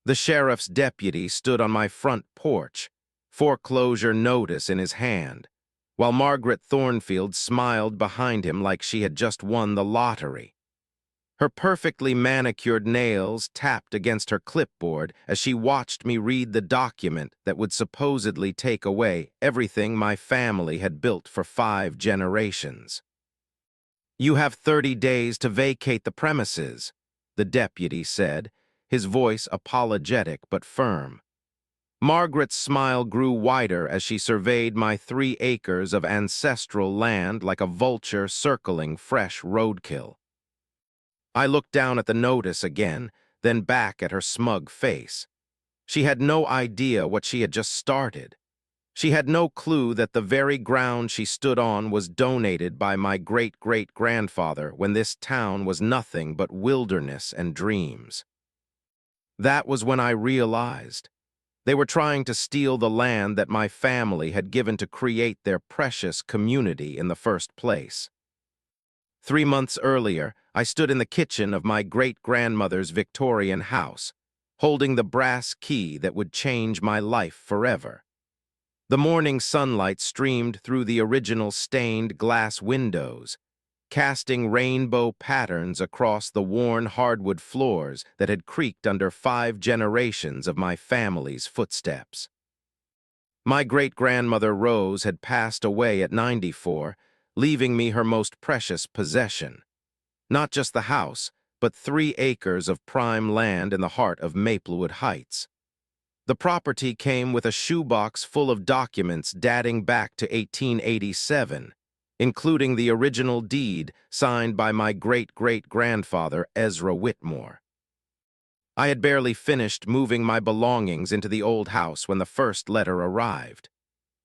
The sheriff's deputy stood on my front porch, foreclosure notice in his hand, while Margaret Thornfield smiled behind him like she had just won the lottery. Her perfectly manicured nails tapped against her clipboard as she watched me read the document that would supposedly take away everything my family had built for 5 generations. "You have 30 days to vacate the premises," the deputy said, his voice apologetic but firm. Margaret's smile grew wider as she surveyed my 3 acres of ancestral land like a vulture circling fresh roadkill. I looked down at the notice again, then back at her smug face. She had no idea what she had just started. She had no clue that the very ground she stood on was donated by my great-great-grandfather when this town was nothing but wilderness and dreams. That was when I realized they were trying to steal the land that my family had given to create their precious community in the first place. 3 months earlier, I stood in the kitchen of my great-grandmother's Victorian house, holding the brass key that would change my life forever. The morning sunlight streamed through the original stained glass windows, casting rainbow patterns across the worn hardwood floors that had creaked under 5 generations of my family's footsteps. My great-grandmother Rose had passed away at 94, leaving me her most precious possession. Not just the house, but 3 acres of prime land in the heart of Maplewood Heights. The property came with a shoebox full of documents dating back to 1887, including the original deed signed by my great-great-grandfather Ezra Whitmore. I had barely finished moving my belongings into the old house when the first letter arrived.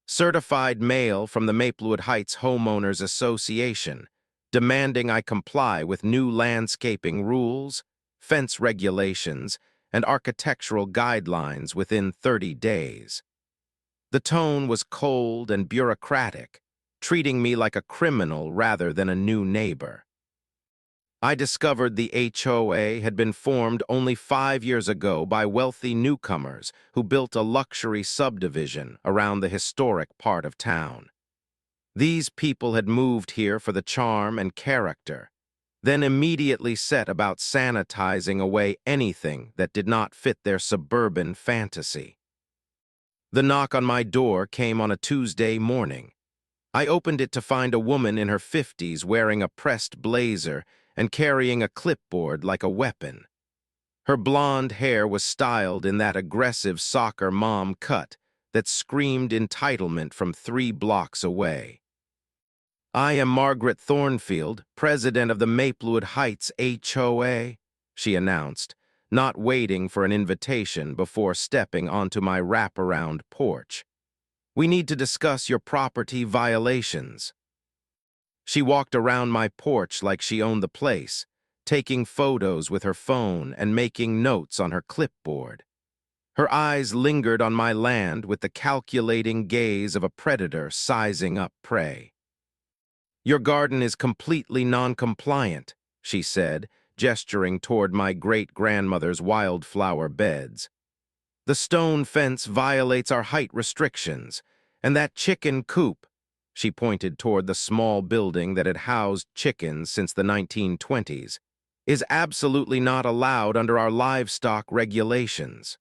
Certified mail from the Maplewood Heights Homeowners Association, demanding I comply with new landscaping rules, fence regulations, and architectural guidelines within 30 days. The tone was cold and bureaucratic, treating me like a criminal rather than a new neighbor. I discovered the HOA had been formed only 5 years ago by wealthy newcomers who built a luxury subdivision around the historic part of town. These people had moved here for the charm and character, then immediately set about sanitizing away anything that did not fit their suburban fantasy. The knock on my door came on a Tuesday morning. I opened it to find a woman in her 50s wearing a pressed blazer and carrying a clipboard like a weapon. Her blonde hair was styled in that aggressive soccer mom cut that screamed entitlement from 3 blocks away. "I am Margaret Thornfield, president of the Maplewood Heights HOA," she announced, not waiting for an invitation before stepping onto my wraparound porch. "We need to discuss your property violations." She walked around my porch like she owned the place, taking photos with her phone and making notes on her clipboard. Her eyes lingered on my land with the calculating gaze of a predator sizing up prey. "Your garden is completely non-compliant," she said, gesturing toward my great-grandmother's wildflower beds. "The stone fence violates our height restrictions, and that chicken coop," she pointed toward the small building that had housed chickens since the 1920s, "is absolutely not allowed under our livestock regulations."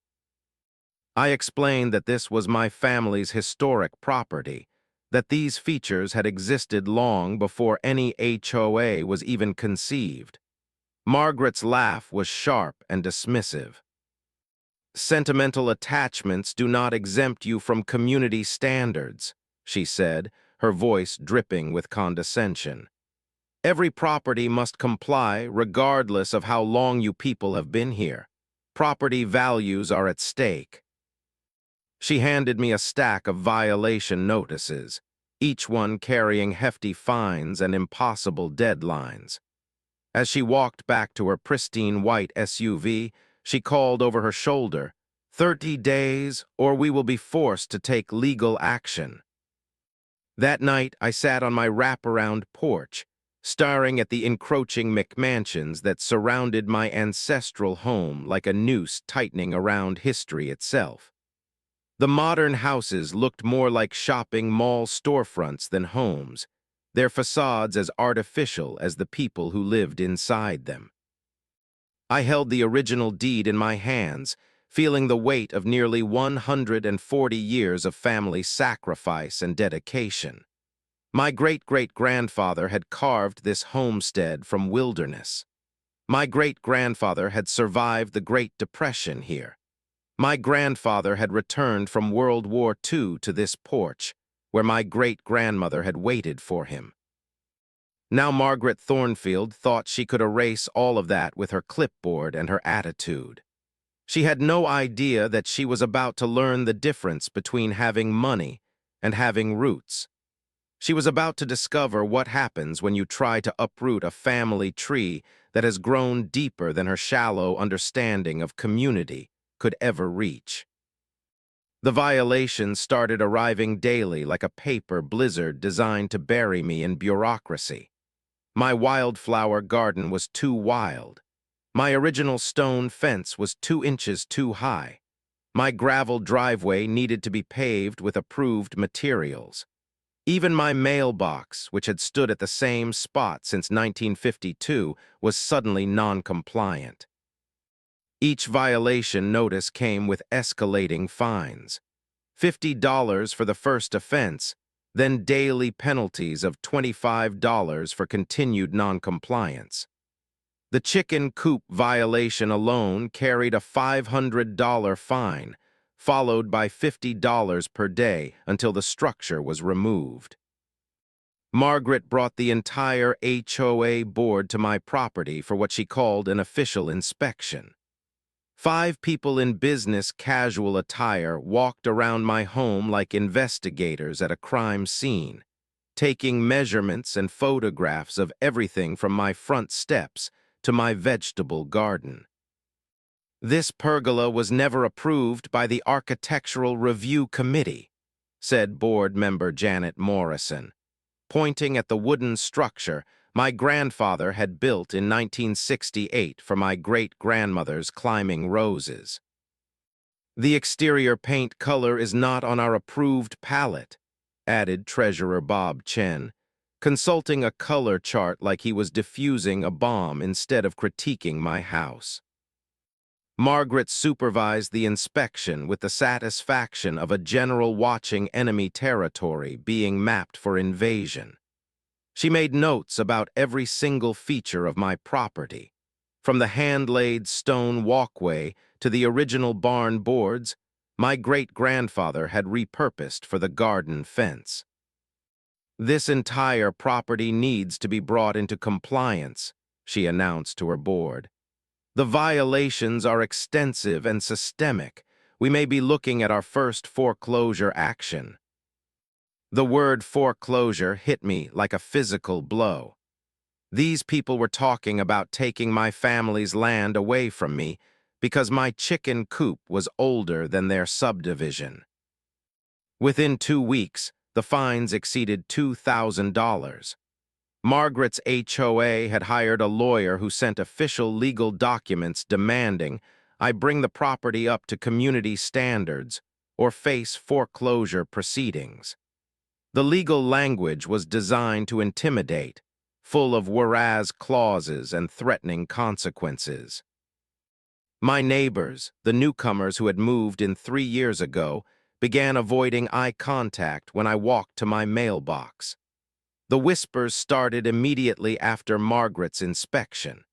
I explained that this was my family's historic property, that these features had existed long before any HOA was even conceived. Margaret's laugh was sharp and dismissive. "Sentimental attachments do not exempt you from community standards," she said, her voice dripping with condescension. "Every property must comply regardless of how long you people have been here. Property values are at stake." She handed me a stack of violation notices, each one carrying hefty fines and impossible deadlines. As she walked back to her pristine white SUV, she called over her shoulder, "30 days, or we will be forced to take legal action." That night, I sat on my wraparound porch, staring at the encroaching McMansions that surrounded my ancestral home like a noose tightening around history itself. The modern houses looked more like shopping mall storefronts than homes, their facades as artificial as the people who lived inside them. I held the original deed in my hands, feeling the weight of nearly 140 years of family sacrifice and dedication. My great-great-grandfather had carved this homestead from wilderness. My great-grandfather had survived the Great Depression here. My grandfather had returned from World War II to this porch, where my great-grandmother had waited for him. Now Margaret Thornfield thought she could erase all of that with her clipboard and her attitude. She had no idea that she was about to learn the difference between having money and having roots. She was about to discover what happens when you try to uproot a family tree that has grown deeper than her shallow understanding of community could ever reach. The violations started arriving daily like a paper blizzard designed to bury me in bureaucracy. My wildflower garden was too wild. My original stone fence was 2 inches too high. My gravel driveway needed to be paved with approved materials. Even my mailbox, which had stood at the same spot since 1952, was suddenly non-compliant. Each violation notice came with escalating fines. $50 for the first offense, then daily penalties of $25 for continued noncompliance. The chicken coop violation alone carried a $500 fine, followed by $50 per day until the structure was removed. Margaret brought the entire HOA board to my property for what she called an official inspection. 5 people in business casual attire walked around my home like investigators at a crime scene, taking measurements and photographs of everything from my front steps to my vegetable garden. "This pergola was never approved by the Architectural Review Committee," said board member Janet Morrison, pointing at the wooden structure my grandfather had built in 1968 for my great-grandmother's climbing roses. "The exterior paint color is not on our approved palette," added Treasurer Bob Chen, consulting a color chart like he was diffusing a bomb instead of critiquing my house. Margaret supervised the inspection with the satisfaction of a general watching enemy territory being mapped for invasion. She made notes about every single feature of my property, from the hand-laid stone walkway to the original barn boards my great-grandfather had repurposed for the garden fence. "This entire property needs to be brought into compliance," she announced to her board. "The violations are extensive and systemic. We may be looking at our first foreclosure action." The word foreclosure hit me like a physical blow. These people were talking about taking my family's land away from me because my chicken coop was older than their subdivision. Within 2 weeks, the fines exceeded $2,000. Margaret's HOA had hired a lawyer who sent official legal documents demanding I bring the property up to community standards or face foreclosure proceedings. The legal language was designed to intimidate, full of whereas clauses and threatening consequences. My neighbors, the newcomers who had moved in 3 years ago, began avoiding eye contact when I walked to my mailbox. The whispers started immediately after Margaret's inspection.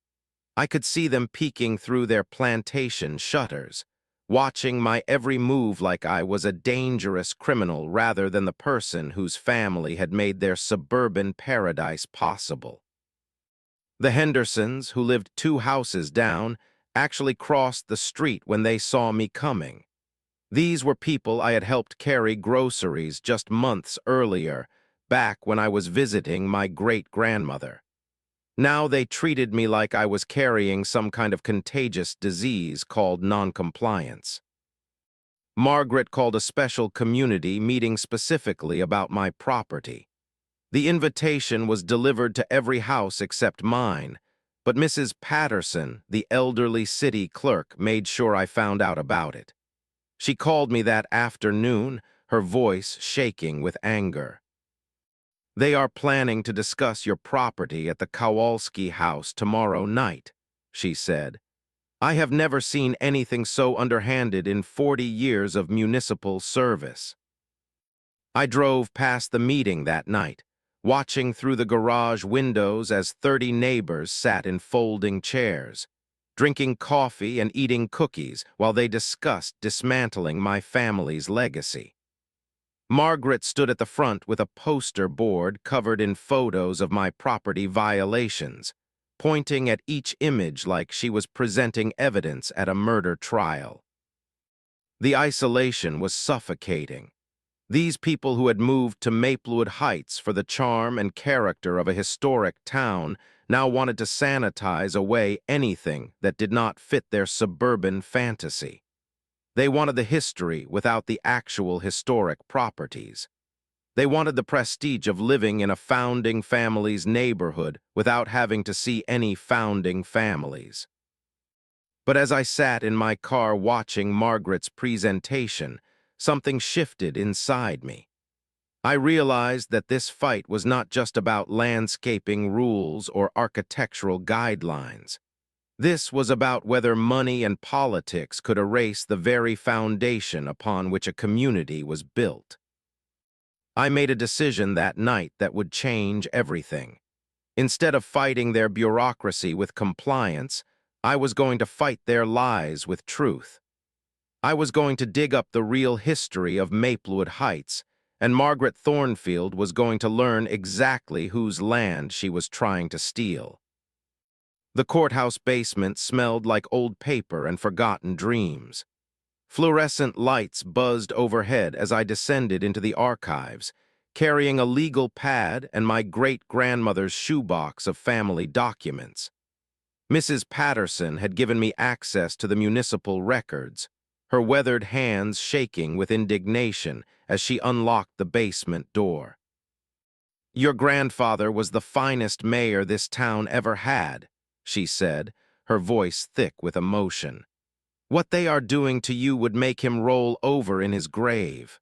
I could see them peeking through their plantation shutters, watching my every move like I was a dangerous criminal rather than the person whose family had made their suburban paradise possible. The Hendersons, who lived 2 houses down, actually crossed the street when they saw me coming. These were people I had helped carry groceries just months earlier, back when I was visiting my great-grandmother. Now they treated me like I was carrying some kind of contagious disease called noncompliance. Margaret called a special community meeting specifically about my property. The invitation was delivered to every house except mine, but Mrs. Patterson, the elderly city clerk, made sure I found out about it. She called me that afternoon, her voice shaking with anger. "They are planning to discuss your property at the Kowalski house tomorrow night," she said. "I have never seen anything so underhanded in 40 years of municipal service." I drove past the meeting that night, watching through the garage windows as 30 neighbors sat in folding chairs, drinking coffee and eating cookies while they discussed dismantling my family's legacy. Margaret stood at the front with a poster board covered in photos of my property violations, pointing at each image like she was presenting evidence at a murder trial. The isolation was suffocating. These people who had moved to Maplewood Heights for the charm and character of a historic town now wanted to sanitize away anything that did not fit their suburban fantasy. They wanted the history without the actual historic properties. They wanted the prestige of living in a founding family's neighborhood without having to see any founding families. But as I sat in my car watching Margaret's presentation, something shifted inside me. I realized that this fight was not just about landscaping rules or architectural guidelines. This was about whether money and politics could erase the very foundation upon which a community was built. I made a decision that night that would change everything. Instead of fighting their bureaucracy with compliance, I was going to fight their lies with truth. I was going to dig up the real history of Maplewood Heights, and Margaret Thornfield was going to learn exactly whose land she was trying to steal. The courthouse basement smelled like old paper and forgotten dreams. Fluorescent lights buzzed overhead as I descended into the archives, carrying a legal pad and my great-grandmother's shoebox of family documents. Mrs. Patterson had given me access to the municipal records, her weathered hands shaking with indignation as she unlocked the basement door. "Your grandfather was the finest mayor this town ever had," she said, her voice thick with emotion. "What they are doing to you would make him roll over in his grave."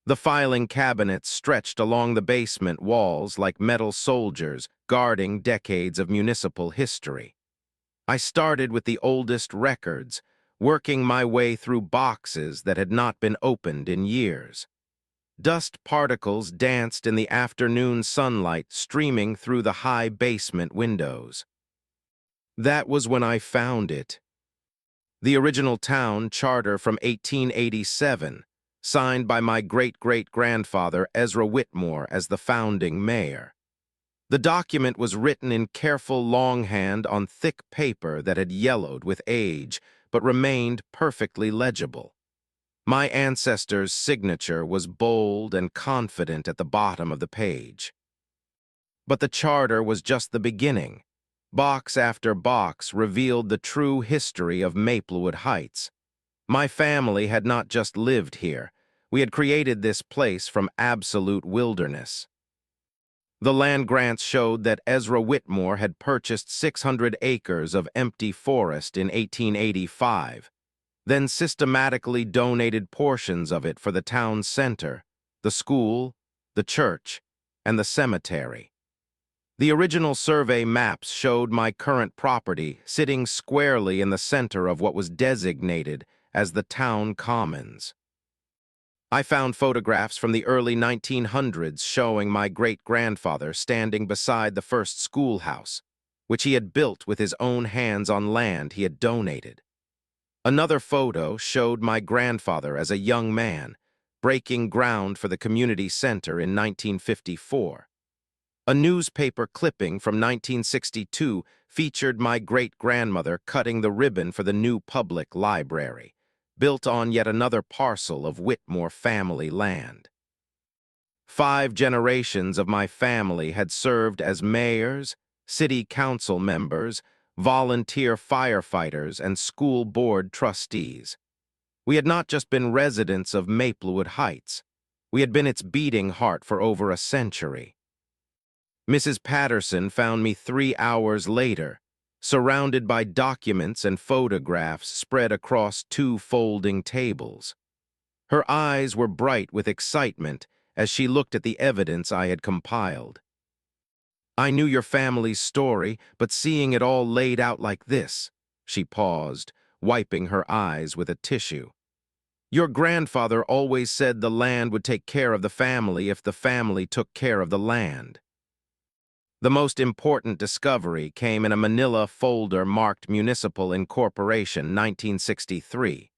The filing cabinets stretched along the basement walls like metal soldiers guarding decades of municipal history. I started with the oldest records, working my way through boxes that had not been opened in years. Dust particles danced in the afternoon sunlight streaming through the high basement windows. That was when I found it. The original town charter from 1887, signed by my great-great-grandfather Ezra Whitmore as the founding mayor. The document was written in careful longhand on thick paper that had yellowed with age, but remained perfectly legible. My ancestor's signature was bold and confident at the bottom of the page. But the charter was just the beginning. Box after box revealed the true history of Maplewood Heights. My family had not just lived here. We had created this place from absolute wilderness. The land grants showed that Ezra Whitmore had purchased 600 acres of empty forest in 1885, then systematically donated portions of it for the town center, the school, the church, and the cemetery. The original survey maps showed my current property sitting squarely in the center of what was designated as the town commons. I found photographs from the early 1900s showing my great-grandfather standing beside the first schoolhouse, which he had built with his own hands on land he had donated. Another photo showed my grandfather as a young man, breaking ground for the community center in 1954. A newspaper clipping from 1962 featured my great-grandmother cutting the ribbon for the new public library, built on yet another parcel of Whitmore family land. 5 generations of my family had served as mayors, city council members, volunteer firefighters, and school board trustees. We had not just been residents of Maplewood Heights. We had been its beating heart for over a century. Mrs. Patterson found me 3 hours later, surrounded by documents and photographs spread across two folding tables. Her eyes were bright with excitement as she looked at the evidence I had compiled. "I knew your family's story, but seeing it all laid out like this," she paused, wiping her eyes with a tissue. "Your grandfather always said the land would take care of the family if the family took care of the land." The most important discovery came in a manila folder marked Municipal Incorporation 1963.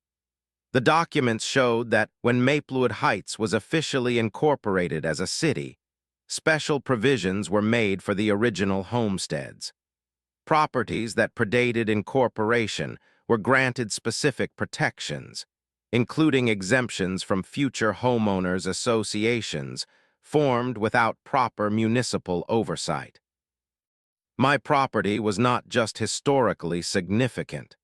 The documents showed that when Maplewood Heights was officially incorporated as a city, special provisions were made for the original homesteads. Properties that predated incorporation were granted specific protections, including exemptions from future homeowners associations formed without proper municipal oversight. My property was not just historically significant.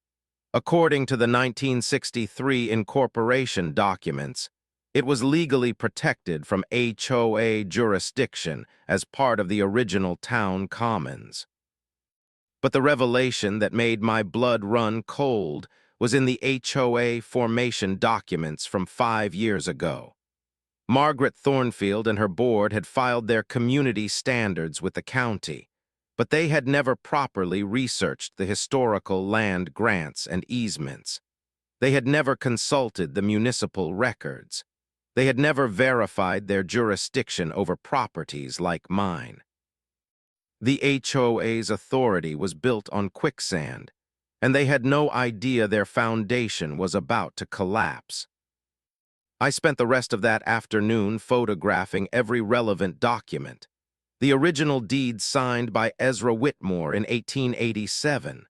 According to the 1963 incorporation documents, it was legally protected from HOA jurisdiction as part of the original town commons. But the revelation that made my blood run cold was in the HOA formation documents from 5 years ago. Margaret Thornfield and her board had filed their community standards with the county, but they had never properly researched the historical land grants and easements. They had never consulted the municipal records. They had never verified their jurisdiction over properties like mine. The HOA's authority was built on quicksand, and they had no idea their foundation was about to collapse. I spent the rest of that afternoon photographing every relevant document. The original deed signed by Ezra Whitmore in 1887,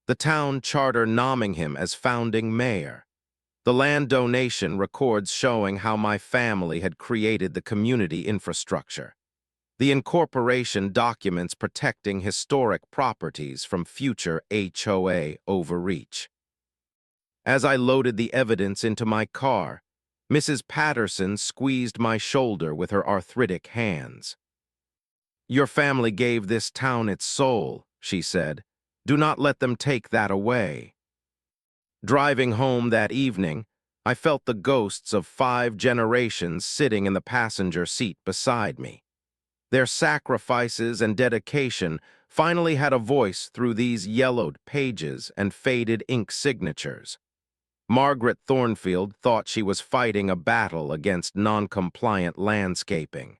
the town charter nomming him as founding mayor, the land donation records showing how my family had created the community infrastructure, the incorporation documents protecting historic properties from future HOA overreach. As I loaded the evidence into my car, Mrs. Patterson squeezed my shoulder with her arthritic hands. "Your family gave this town its soul," she said. "Do not let them take that away." Driving home that evening, I felt the ghosts of 5 generations sitting in the passenger seat beside me. Their sacrifices and dedication finally had a voice through these yellowed pages and faded ink signatures. Margaret Thornfield thought she was fighting a battle against non-compliant landscaping.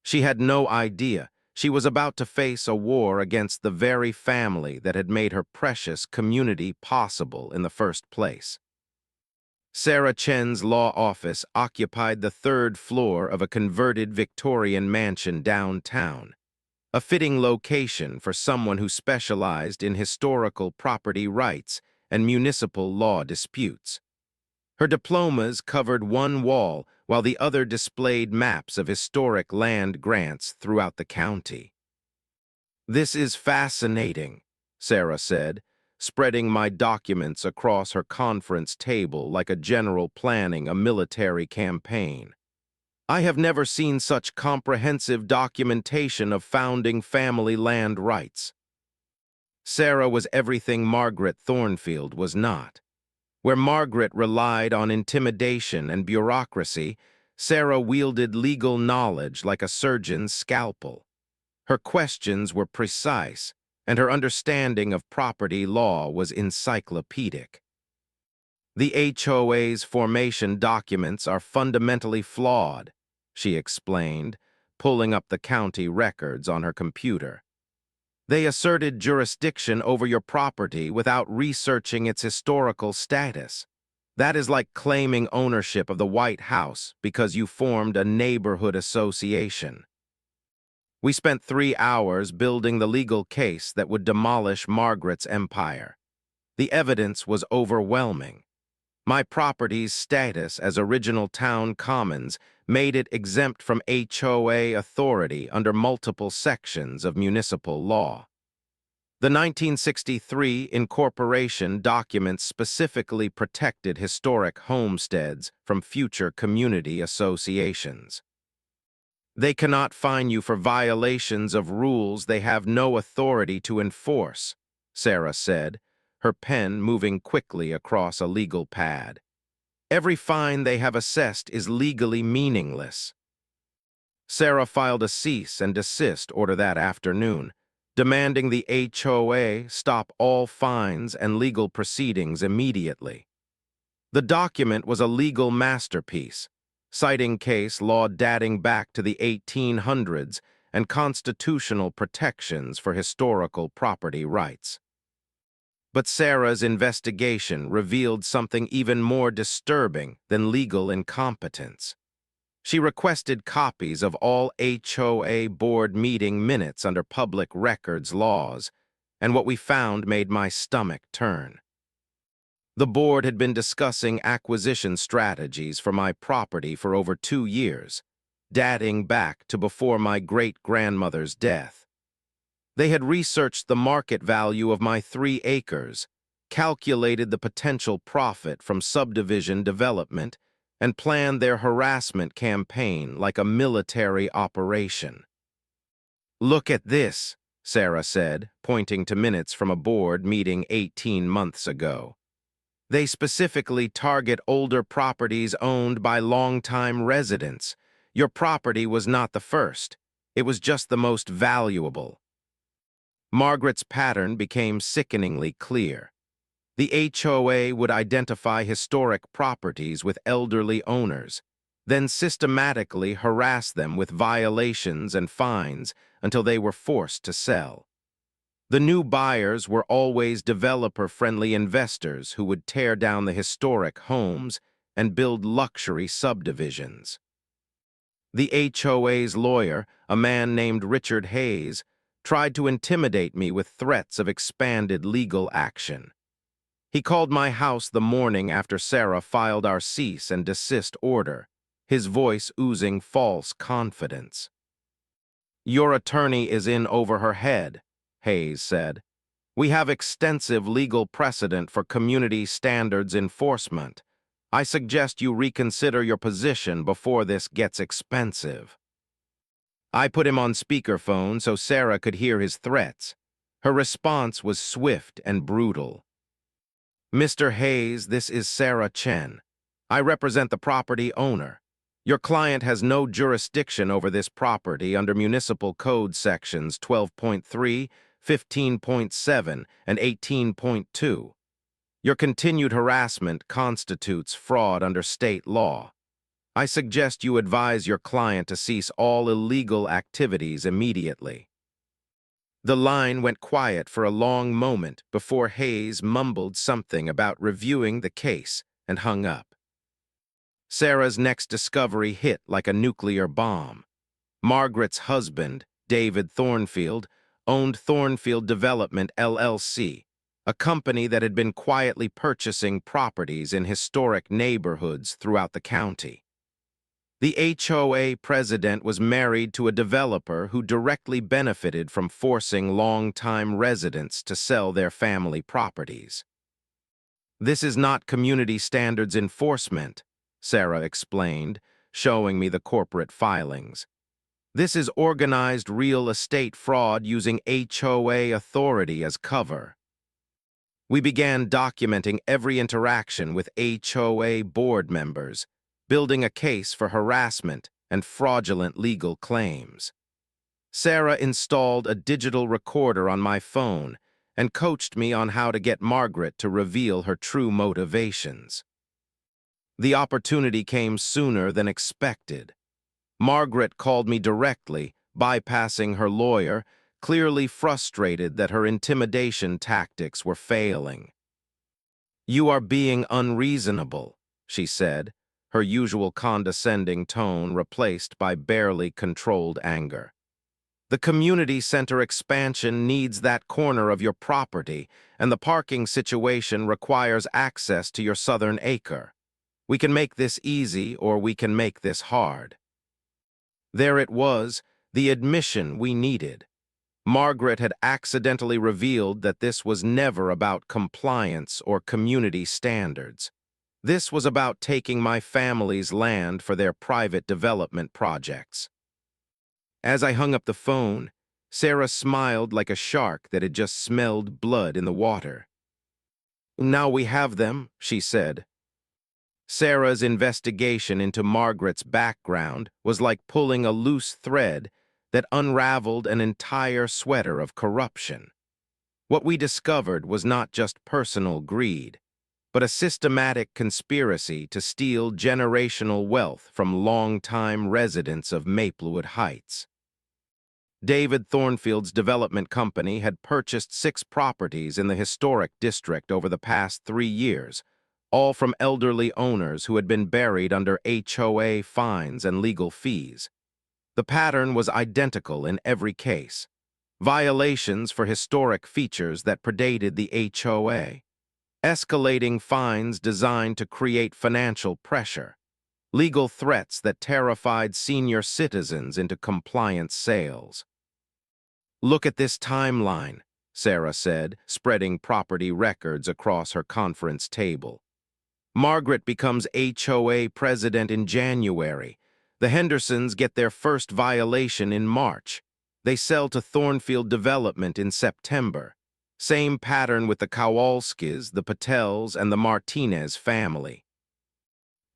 She had no idea she was about to face a war against the very family that had made her precious community possible in the first place. Sarah Chen's law office occupied the 3rd floor of a converted Victorian mansion downtown, a fitting location for someone who specialized in historical property rights and municipal law disputes. Her diplomas covered one wall while the other displayed maps of historic land grants throughout the county. "This is fascinating," Sarah said, spreading my documents across her conference table like a general planning a military campaign. "I have never seen such comprehensive documentation of founding family land rights." Sarah was everything Margaret Thornfield was not. Where Margaret relied on intimidation and bureaucracy, Sarah wielded legal knowledge like a surgeon's scalpel. Her questions were precise, and her understanding of property law was encyclopedic. "The HOA's formation documents are fundamentally flawed," she explained, pulling up the county records on her computer. "They asserted jurisdiction over your property without researching its historical status. That is like claiming ownership of the White House because you formed a neighborhood association." We spent 3 hours building the legal case that would demolish Margaret's empire. The evidence was overwhelming. My property's status as original town commons made it exempt from HOA authority under multiple sections of municipal law. The 1963 incorporation documents specifically protected historic homesteads from future community associations. They cannot fine you for violations of rules they have no authority to enforce, Sarah said, her pen moving quickly across a legal pad. Every fine they have assessed is legally meaningless. Sarah filed a cease and desist order that afternoon, demanding the HOA stop all fines and legal proceedings immediately. The document was a legal masterpiece, citing case law dating back to the 1800s and constitutional protections for historical property rights. But Sarah's investigation revealed something even more disturbing than legal incompetence. She requested copies of all HOA board meeting minutes under public records laws, and what we found made my stomach turn. The board had been discussing acquisition strategies for my property for over 2 years, dating back to before my great-grandmother's death. They had researched the market value of my 3 acres, calculated the potential profit from subdivision development, and planned their harassment campaign like a military operation. "Look at this," Sarah said, pointing to minutes from a board meeting 18 months ago. They specifically target older properties owned by longtime residents. Your property was not the first. It was just the most valuable. Margaret's pattern became sickeningly clear. The HOA would identify historic properties with elderly owners, then systematically harass them with violations and fines until they were forced to sell. The new buyers were always developer-friendly investors who would tear down the historic homes and build luxury subdivisions. The HOA's lawyer, a man named Richard Hayes, tried to intimidate me with threats of expanded legal action. He called my house the morning after Sarah filed our cease and desist order, his voice oozing false confidence. "Your attorney is in over her head," Hayes said. "We have extensive legal precedent for community standards enforcement. I suggest you reconsider your position before this gets expensive." I put him on speakerphone so Sarah could hear his threats. Her response was swift and brutal. "Mr. Hayes, this is Sarah Chen. I represent the property owner. Your client has no jurisdiction over this property under Municipal Code sections 12.3, 15.7, and 18.2. Your continued harassment constitutes fraud under state law. I suggest you advise your client to cease all illegal activities immediately." The line went quiet for a long moment before Hayes mumbled something about reviewing the case and hung up. Sarah's next discovery hit like a nuclear bomb. Margaret's husband, David Thornfield, owned Thornfield Development, LLC, a company that had been quietly purchasing properties in historic neighborhoods throughout the county. The HOA president was married to a developer who directly benefited from forcing longtime residents to sell their family properties. "This is not community standards enforcement," Sarah explained, showing me the corporate filings. "This is organized real estate fraud using HOA authority as cover." We began documenting every interaction with HOA board members, building a case for harassment and fraudulent legal claims. Sarah installed a digital recorder on my phone and coached me on how to get Margaret to reveal her true motivations. The opportunity came sooner than expected. Margaret called me directly, bypassing her lawyer, clearly frustrated that her intimidation tactics were failing. "You are being unreasonable," she said, her usual condescending tone replaced by barely controlled anger. "The community center expansion needs that corner of your property, and the parking situation requires access to your southern acre. We can make this easy, or we can make this hard." There it was, the admission we needed. Margaret had accidentally revealed that this was never about compliance or community standards. This was about taking my family's land for their private development projects. As I hung up the phone, Sarah smiled like a shark that had just smelled blood in the water. "Now we have them," she said. Sarah's investigation into Margaret's background was like pulling a loose thread that unraveled an entire sweater of corruption. What we discovered was not just personal greed, but a systematic conspiracy to steal generational wealth from longtime residents of Maplewood Heights. David Thornfield's development company had purchased 6 properties in the historic district over the past 3 years, all from elderly owners who had been buried under HOA fines and legal fees. The pattern was identical in every case: violations for historic features that predated the HOA, escalating fines designed to create financial pressure, legal threats that terrified senior citizens into compliance sales. "Look at this timeline," Sarah said, spreading property records across her conference table. Margaret becomes HOA president in January. The Hendersons get their first violation in March. They sell to Thornfield Development in September. Same pattern with the Kowalskis, the Patels, and the Martinez family.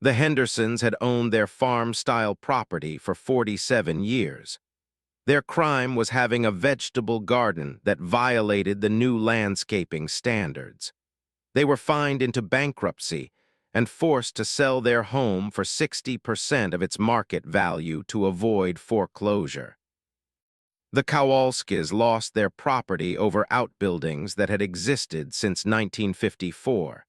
The Hendersons had owned their farm-style property for 47 years. Their crime was having a vegetable garden that violated the new landscaping standards. They were fined into bankruptcy and forced to sell their home for 60% of its market value to avoid foreclosure. The Kowalskis lost their property over outbuildings that had existed since 1954.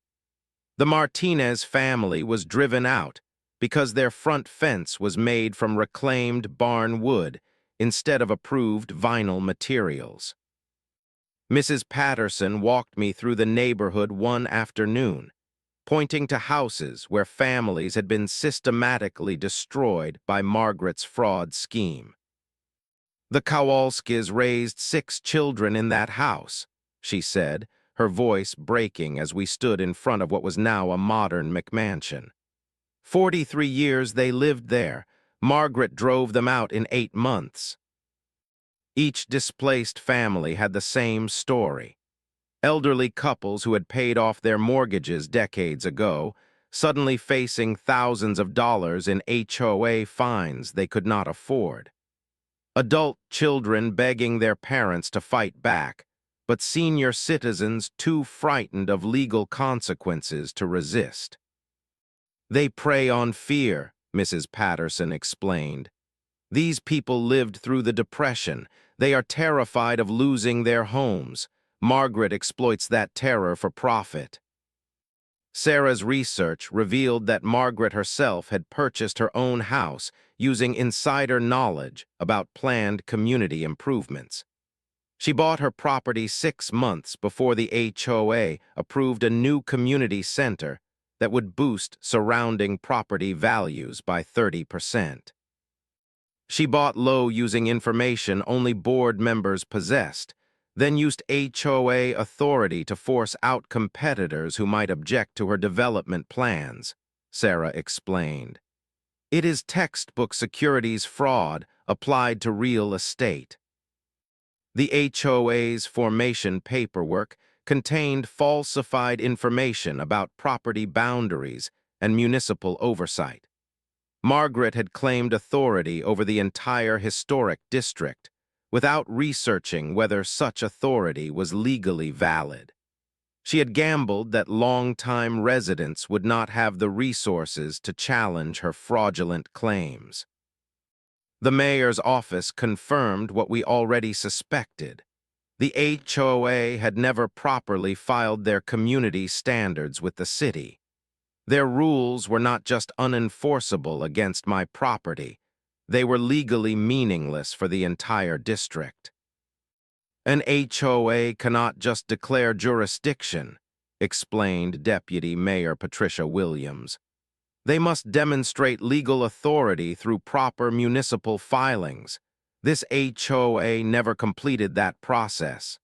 The Martinez family was driven out because their front fence was made from reclaimed barn wood instead of approved vinyl materials. Mrs. Patterson walked me through the neighborhood one afternoon, pointing to houses where families had been systematically destroyed by Margaret's fraud scheme. "The Kowalskis raised 6 children in that house," she said, her voice breaking as we stood in front of what was now a modern McMansion. 43 years they lived there. Margaret drove them out in 8 months. Each displaced family had the same story. Elderly couples who had paid off their mortgages decades ago, suddenly facing thousands of dollars in HOA fines they could not afford. Adult children begging their parents to fight back, but senior citizens too frightened of legal consequences to resist. "They prey on fear," Mrs. Patterson explained. "These people lived through the Depression. They are terrified of losing their homes. Margaret exploits that terror for profit." Sarah's research revealed that Margaret herself had purchased her own house using insider knowledge about planned community improvements. She bought her property 6 months before the HOA approved a new community center that would boost surrounding property values by 30%. She bought low using information only board members possessed, then used HOA authority to force out competitors who might object to her development plans, Sarah explained. "It is textbook securities fraud applied to real estate." The HOA's formation paperwork contained falsified information about property boundaries and municipal oversight. Margaret had claimed authority over the entire historic district without researching whether such authority was legally valid. She had gambled that longtime residents would not have the resources to challenge her fraudulent claims. The mayor's office confirmed what we already suspected. The HOA had never properly filed their community standards with the city. Their rules were not just unenforceable against my property, they were legally meaningless for the entire district. "An HOA cannot just declare jurisdiction," explained Deputy Mayor Patricia Williams. "They must demonstrate legal authority through proper municipal filings. This HOA never completed that process."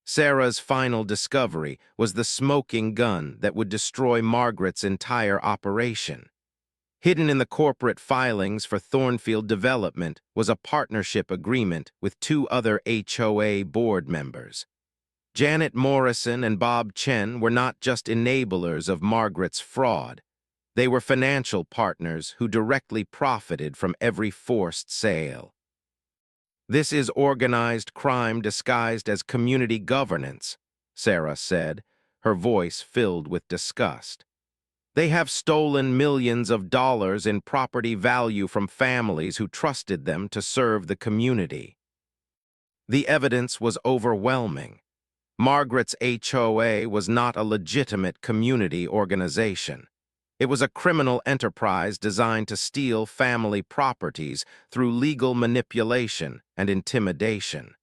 Sarah's final discovery was the smoking gun that would destroy Margaret's entire operation. Hidden in the corporate filings for Thornfield Development was a partnership agreement with two other HOA board members. Janet Morrison and Bob Chen were not just enablers of Margaret's fraud. They were financial partners who directly profited from every forced sale. "This is organized crime disguised as community governance," Sarah said, her voice filled with disgust. "They have stolen millions of dollars in property value from families who trusted them to serve the community." The evidence was overwhelming. Margaret's HOA was not a legitimate community organization. It was a criminal enterprise designed to steal family properties through legal manipulation and intimidation.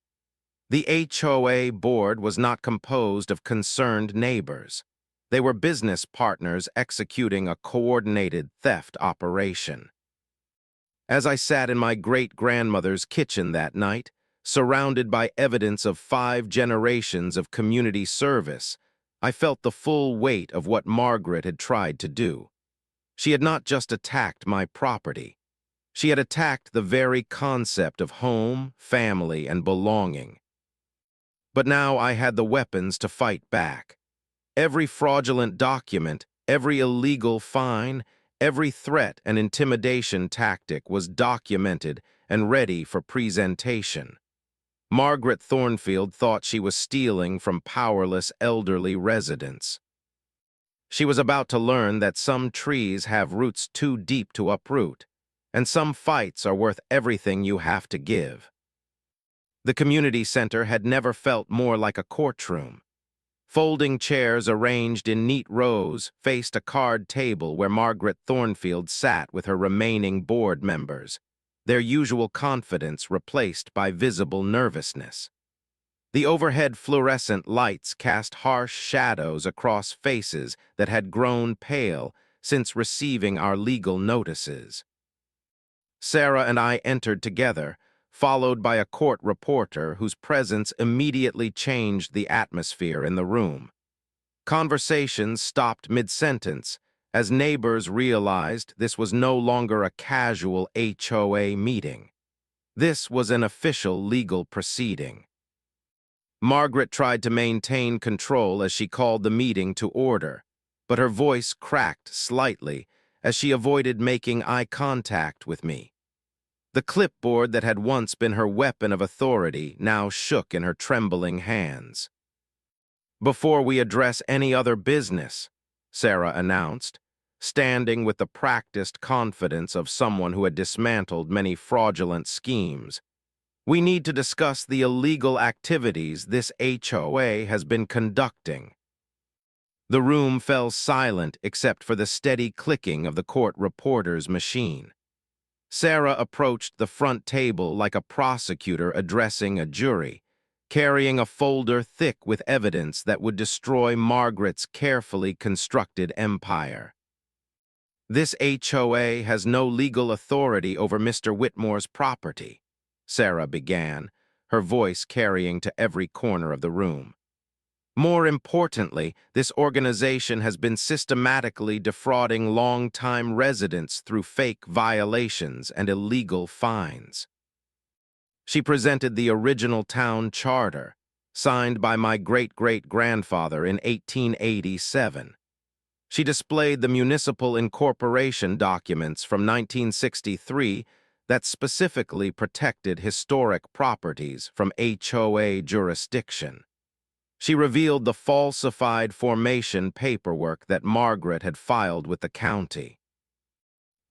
The HOA board was not composed of concerned neighbors. They were business partners executing a coordinated theft operation. As I sat in my great-grandmother's kitchen that night, surrounded by evidence of 5 generations of community service, I felt the full weight of what Margaret had tried to do. She had not just attacked my property. She had attacked the very concept of home, family, and belonging. But now I had the weapons to fight back. Every fraudulent document, every illegal fine, every threat and intimidation tactic was documented and ready for presentation. Margaret Thornfield thought she was stealing from powerless elderly residents. She was about to learn that some trees have roots too deep to uproot, and some fights are worth everything you have to give. The community center had never felt more like a courtroom. Folding chairs arranged in neat rows faced a card table where Margaret Thornfield sat with her remaining board members, their usual confidence replaced by visible nervousness. The overhead fluorescent lights cast harsh shadows across faces that had grown pale since receiving our legal notices. Sarah and I entered together, followed by a court reporter whose presence immediately changed the atmosphere in the room. Conversations stopped mid-sentence as neighbors realized this was no longer a casual HOA meeting. This was an official legal proceeding. Margaret tried to maintain control as she called the meeting to order, but her voice cracked slightly as she avoided making eye contact with me. The clipboard that had once been her weapon of authority now shook in her trembling hands. "Before we address any other business," Sarah announced, standing with the practiced confidence of someone who had dismantled many fraudulent schemes, "we need to discuss the illegal activities this HOA has been conducting." The room fell silent except for the steady clicking of the court reporter's machine. Sarah approached the front table like a prosecutor addressing a jury, carrying a folder thick with evidence that would destroy Margaret's carefully constructed empire. "This HOA has no legal authority over Mr. Whitmore's property," Sarah began, her voice carrying to every corner of the room. "More importantly, this organization has been systematically defrauding long-time residents through fake violations and illegal fines." She presented the original town charter, signed by my great-great-grandfather in 1887. She displayed the municipal incorporation documents from 1963 that specifically protected historic properties from HOA jurisdiction. She revealed the falsified formation paperwork that Margaret had filed with the county.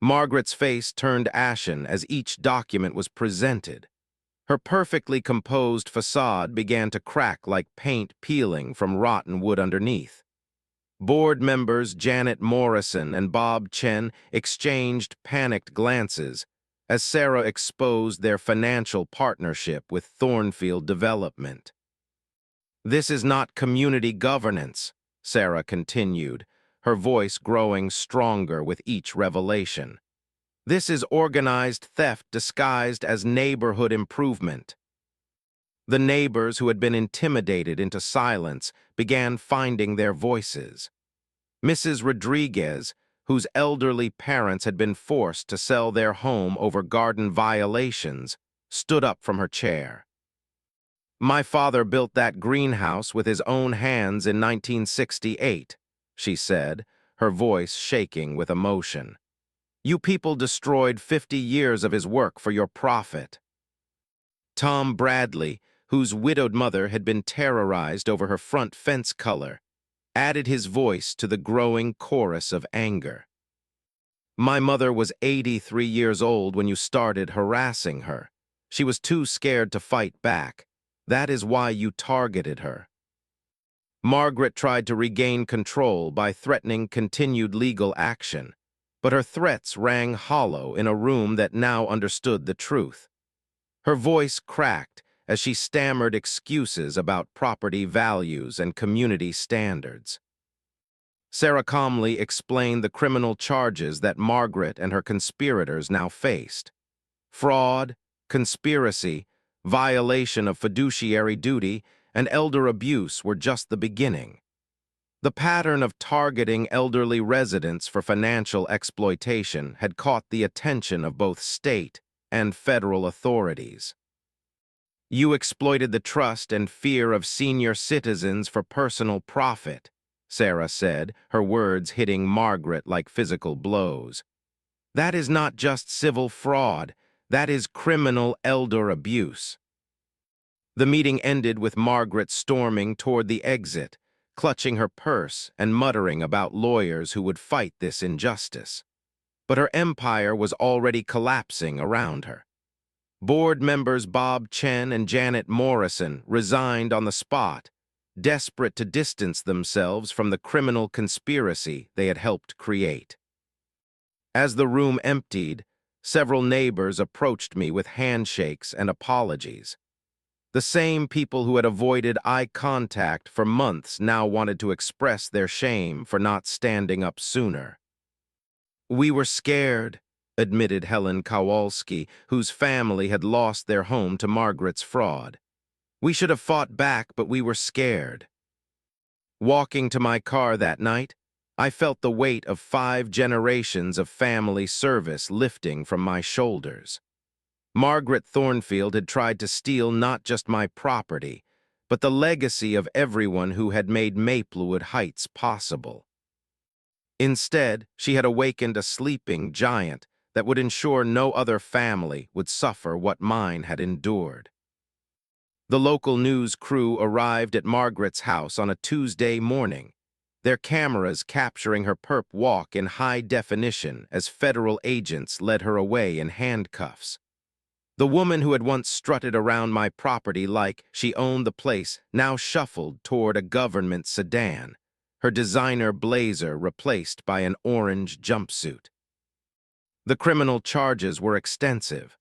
Margaret's face turned ashen as each document was presented. Her perfectly composed facade began to crack like paint peeling from rotten wood underneath. Board members Janet Morrison and Bob Chen exchanged panicked glances as Sarah exposed their financial partnership with Thornfield Development. "This is not community governance," Sarah continued, her voice growing stronger with each revelation. "This is organized theft disguised as neighborhood improvement." The neighbors who had been intimidated into silence began finding their voices. Mrs. Rodriguez, whose elderly parents had been forced to sell their home over garden violations, stood up from her chair. "My father built that greenhouse with his own hands in 1968, she said, her voice shaking with emotion. "You people destroyed 50 years of his work for your profit." Tom Bradley, whose widowed mother had been terrorized over her front fence color, added his voice to the growing chorus of anger. "My mother was 83 years old when you started harassing her. She was too scared to fight back. That is why you targeted her." Margaret tried to regain control by threatening continued legal action, but her threats rang hollow in a room that now understood the truth. Her voice cracked as she stammered excuses about property values and community standards. Sarah calmly explained the criminal charges that Margaret and her conspirators now faced. Fraud, conspiracy, violation of fiduciary duty, and elder abuse were just the beginning. The pattern of targeting elderly residents for financial exploitation had caught the attention of both state and federal authorities. "You exploited the trust and fear of senior citizens for personal profit," Sarah said, her words hitting Margaret like physical blows. "That is not just civil fraud, that is criminal elder abuse." The meeting ended with Margaret storming toward the exit, clutching her purse and muttering about lawyers who would fight this injustice. But her empire was already collapsing around her. Board members Bob Chen and Janet Morrison resigned on the spot, desperate to distance themselves from the criminal conspiracy they had helped create. As the room emptied, several neighbors approached me with handshakes and apologies. The same people who had avoided eye contact for months now wanted to express their shame for not standing up sooner. "We were scared," admitted Helen Kowalski, whose family had lost their home to Margaret's fraud. "We should have fought back, but we were scared." Walking to my car that night, I felt the weight of 5 generations of family service lifting from my shoulders. Margaret Thornfield had tried to steal not just my property, but the legacy of everyone who had made Maplewood Heights possible. Instead, she had awakened a sleeping giant that would ensure no other family would suffer what mine had endured. The local news crew arrived at Margaret's house on a Tuesday morning, their cameras capturing her perp walk in high definition as federal agents led her away in handcuffs. The woman who had once strutted around my property like she owned the place now shuffled toward a government sedan, her designer blazer replaced by an orange jumpsuit. The criminal charges were extensive: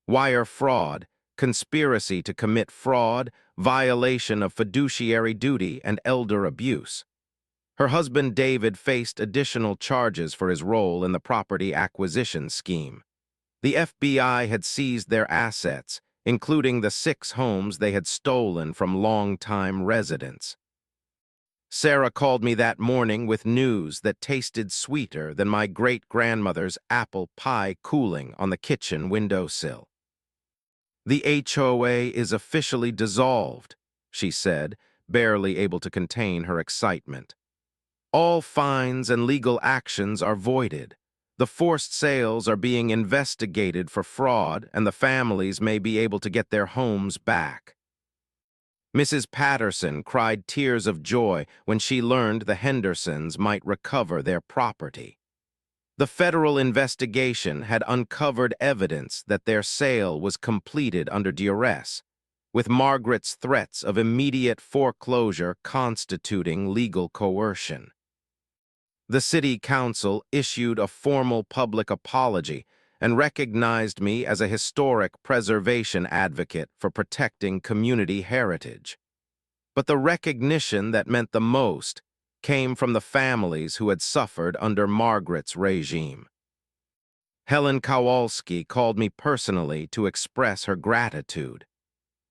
wire fraud, conspiracy to commit fraud, violation of fiduciary duty, and elder abuse. Her husband David faced additional charges for his role in the property acquisition scheme. The FBI had seized their assets, including the 6 homes they had stolen from longtime residents. Sarah called me that morning with news that tasted sweeter than my great-grandmother's apple pie cooling on the kitchen windowsill. "The HOA is officially dissolved," she said, barely able to contain her excitement. "All fines and legal actions are voided. The forced sales are being investigated for fraud, and the families may be able to get their homes back." Mrs. Patterson cried tears of joy when she learned the Hendersons might recover their property. The federal investigation had uncovered evidence that their sale was completed under duress, with Margaret's threats of immediate foreclosure constituting legal coercion. The city council issued a formal public apology and recognized me as a historic preservation advocate for protecting community heritage. But the recognition that meant the most came from the families who had suffered under Margaret's regime. Helen Kowalski called me personally to express her gratitude.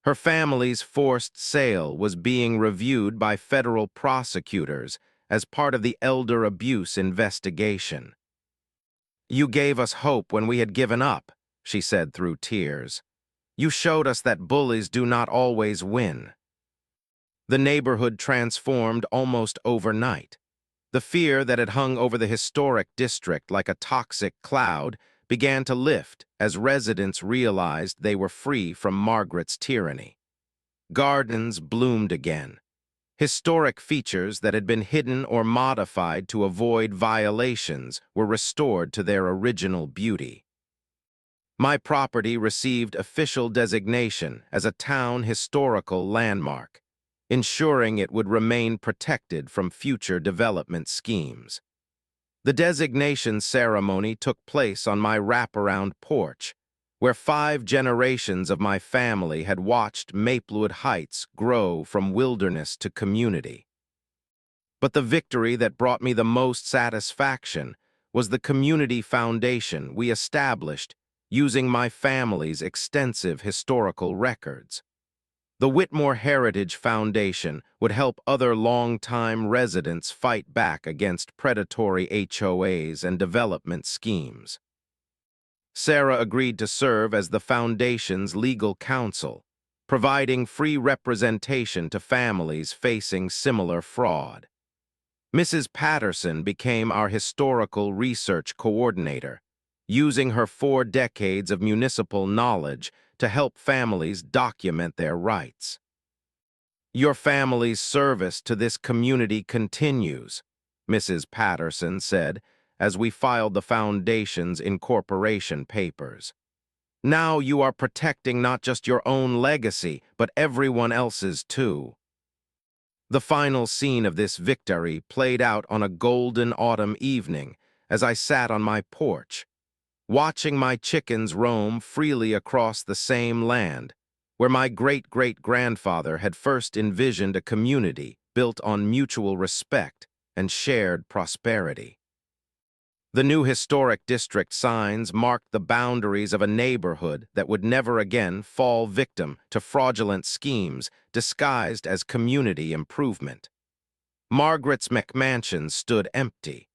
Her family's forced sale was being reviewed by federal prosecutors as part of the elder abuse investigation. "You gave us hope when we had given up," she said through tears. "You showed us that bullies do not always win." The neighborhood transformed almost overnight. The fear that had hung over the historic district like a toxic cloud began to lift as residents realized they were free from Margaret's tyranny. Gardens bloomed again. Historic features that had been hidden or modified to avoid violations were restored to their original beauty. My property received official designation as a town historical landmark, ensuring it would remain protected from future development schemes. The designation ceremony took place on my wraparound porch, where 5 generations of my family had watched Maplewood Heights grow from wilderness to community. But the victory that brought me the most satisfaction was the community foundation we established using my family's extensive historical records. The Whitmore Heritage Foundation would help other long-time residents fight back against predatory HOAs and development schemes. Sarah agreed to serve as the foundation's legal counsel, providing free representation to families facing similar fraud. Mrs. Patterson became our historical research coordinator, using her 4 decades of municipal knowledge to help families document their rights. "Your family's service to this community continues," Mrs. Patterson said as we filed the foundation's incorporation papers. "Now you are protecting not just your own legacy, but everyone else's too." The final scene of this victory played out on a golden autumn evening as I sat on my porch, watching my chickens roam freely across the same land where my great-great-grandfather had first envisioned a community built on mutual respect and shared prosperity. The new historic district signs marked the boundaries of a neighborhood that would never again fall victim to fraudulent schemes disguised as community improvement. Margaret's McMansion stood empty,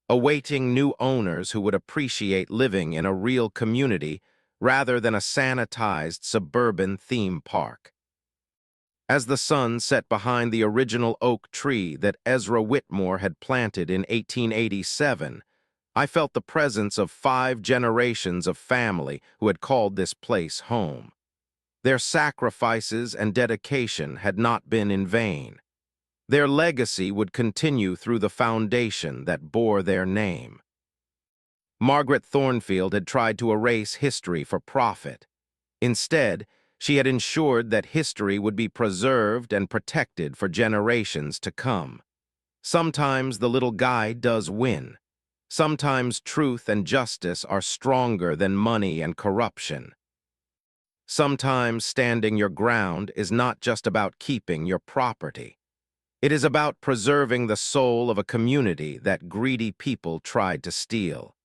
awaiting new owners who would appreciate living in a real community rather than a sanitized suburban theme park. As the sun set behind the original oak tree that Ezra Whitmore had planted in 1887, I felt the presence of 5 generations of family who had called this place home. Their sacrifices and dedication had not been in vain. Their legacy would continue through the foundation that bore their name. Margaret Thornfield had tried to erase history for profit. Instead, she had ensured that history would be preserved and protected for generations to come. Sometimes the little guy does win. Sometimes truth and justice are stronger than money and corruption. Sometimes standing your ground is not just about keeping your property. It is about preserving the soul of a community that greedy people tried to steal.